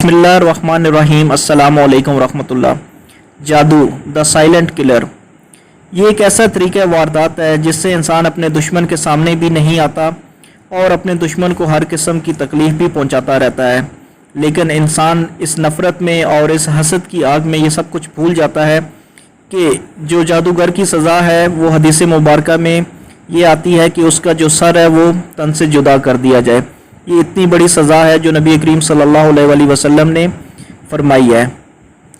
बिस्मिल्लाहिर्रहमानिर्रहीम। अस्सलामु अलैकुम रहमतुल्लाह। जादू द साइलेंट किलर, ये एक ऐसा तरीका वारदात है जिससे इंसान अपने दुश्मन के सामने भी नहीं आता और अपने दुश्मन को हर किस्म की तकलीफ़ भी पहुंचाता रहता है। लेकिन इंसान इस नफ़रत में और इस हसद की आग में ये सब कुछ भूल जाता है कि जो जादूगर की सज़ा है वो हदीस मुबारक में ये आती है कि उसका जो सर है वो तन से जुदा कर दिया जाए। ये इतनी बड़ी सज़ा है जो नबी करीम सल्लल्लाहु अलैहि वसल्लम ने फरमाई है।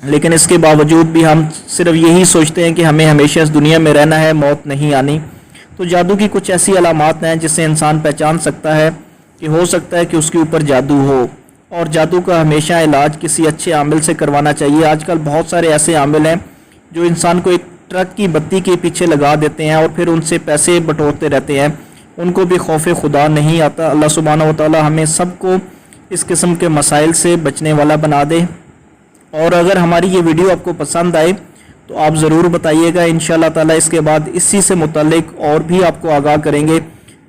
लेकिन इसके बावजूद भी हम सिर्फ यही सोचते हैं कि हमें हमेशा इस दुनिया में रहना है, मौत नहीं आनी। तो जादू की कुछ ऐसी अलामात हैं जिससे इंसान पहचान सकता है कि हो सकता है कि उसके ऊपर जादू हो। और जादू का हमेशा इलाज किसी अच्छे आमिल से करवाना चाहिए। आजकल बहुत सारे ऐसे आमिल हैं जो इंसान को एक ट्रक की बत्ती के पीछे लगा देते हैं और फिर उनसे पैसे बटोरते रहते हैं। उनको भी खौफ खुदा नहीं आता। अल्लाह सुब्हानहू व तआला हमें सबको इस किस्म के मसाइल से बचने वाला बना दे। और अगर हमारी ये वीडियो आपको पसंद आए तो आप ज़रूर बताइएगा। इंशाअल्लाह ताला इसके बाद इसी से मुतालिक और भी आपको आगाह करेंगे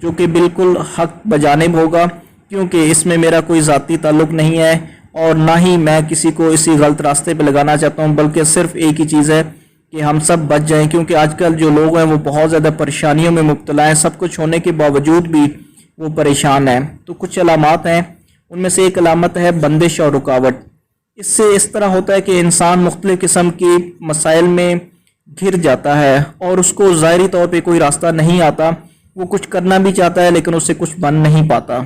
जो कि बिल्कुल हक बजानिब होगा, क्योंकि इसमें मेरा कोई ज़ाती ताल्लुक़ नहीं है और ना ही मैं किसी को इसी गलत रास्ते पर लगाना चाहता हूँ, बल्कि सिर्फ एक ही चीज़ है कि हम सब बच जाएं। क्योंकि आजकल जो लोग हैं वो बहुत ज़्यादा परेशानियों में मुब्तला हैं, सब कुछ होने के बावजूद भी वो परेशान हैं। तो कुछ अलामात हैं, उनमें से एक अलामत है बंदिश और रुकावट। इससे इस तरह होता है कि इंसान मुख्तलिफ़ किस्म के मसाइल में घिर जाता है और उसको ज़ाहिरी तौर पे कोई रास्ता नहीं आता। वो कुछ करना भी चाहता है लेकिन उससे कुछ बन नहीं पाता।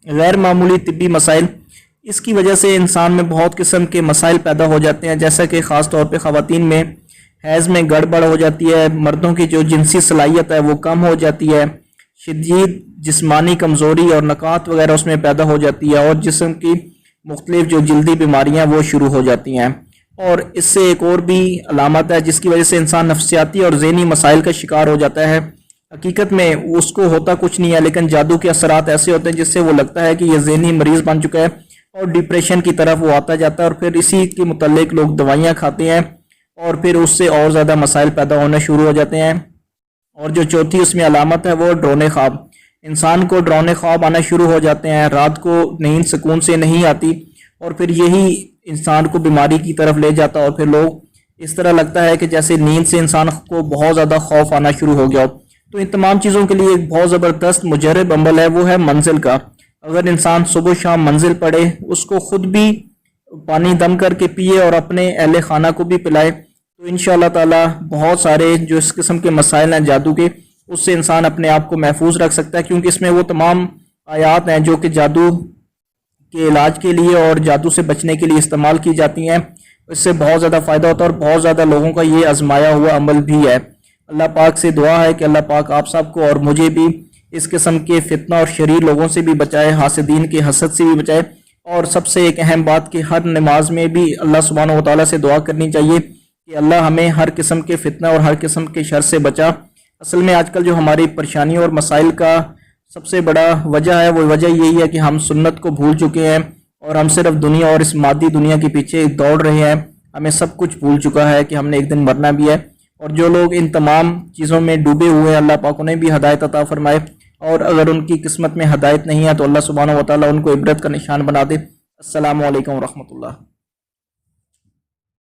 गैर मामूली तिब्बी मसाइल, इसकी वजह से इंसान में बहुत किस्म के मसाइल पैदा हो जाते हैं, जैसा कि ख़ास तौर पे ख़वातीन में हैज़ में गड़बड़ हो जाती है, मर्दों की जो जिनसी सलाहियत है वो कम हो जाती है, शदीद जिस्मानी कमज़ोरी और नकात वगैरह उसमें पैदा हो जाती है और जिस्म की मुख्तलिफ जो जल्दी बीमारियां वो शुरू हो जाती हैं। और इससे एक और भी अलामत है जिसकी वजह से इंसान नफसियाती और ज़हनी मसाइल का शिकार हो जाता है। हकीकत में उसको होता कुछ नहीं है, लेकिन जादू के असरात ऐसे होते हैं जिससे वो लगता है कि ये ज़हनी मरीज़ बन चुका है और डिप्रेशन की तरफ वो आता जाता है और फिर इसी के मुतालिक लोग दवाइयाँ खाते हैं और फिर उससे और ज़्यादा मसाइल पैदा होने शुरू हो जाते हैं। और जो चौथी उसमें अलामत है वो डरोने ख्वाब। इंसान को डरावने ख्वाब आना शुरू हो जाते हैं, रात को नींद सुकून से नहीं आती और फिर यही इंसान को बीमारी की तरफ ले जाता है और फिर लोग इस तरह लगता है कि जैसे नींद से इंसान को बहुत ज़्यादा खौफ आना शुरू हो गया हो। तो इन तमाम चीज़ों के लिए एक बहुत ज़बरदस्त मुजरब अमल है, वो है मंजिल का। अगर इंसान सुबह शाम मंजिल पढ़े, उसको खुद भी पानी दम करके पिए और अपने अहले खाना को भी पिलाए, तो इंशाअल्लाह ताला बहुत सारे जो इस किस्म के मसाइल हैं जादू के, उससे इंसान अपने आप को महफूज रख सकता है। क्योंकि इसमें वो तमाम आयात हैं जो कि जादू के इलाज के लिए और जादू से बचने के लिए इस्तेमाल की जाती हैं। इससे बहुत ज़्यादा फ़ायदा होता है और बहुत ज़्यादा लोगों का ये आजमाया हुआ अमल भी है। अल्लाह पाक से दुआ है कि अल्लाह पाक आप सबको और मुझे भी इस किस्म के फितना और शरीर लोगों से भी बचाए, हासिदीन के हसद से भी बचाए। और सबसे एक अहम बात कि हर नमाज में भी अल्लाह सुब्हानहू व तआला से दुआ करनी चाहिए कि अल्लाह हमें हर किस्म के फितना और हर किस्म के शर से बचा। असल में आजकल जो हमारी परेशानियों और मसाइल का सबसे बड़ा वजह है, वो वजह यही है कि हम सुन्नत को भूल चुके हैं और हम सिर्फ दुनिया और इस मादी दुनिया के पीछे दौड़ रहे हैं। हमें सब कुछ भूल चुका है कि हमने एक दिन मरना भी है। और जो लोग इन तमाम चीज़ों में डूबे हुए हैं, अल्लाह पाक उन्हें भी हदायत अता फरमाए। और अगर उनकी किस्मत में हदायत नहीं है तो अल्लाह सुब्हानहू व तआला उनको इबरत का निशान बना दे। अस्सलामु अलैकुम रहमतुल्लाह।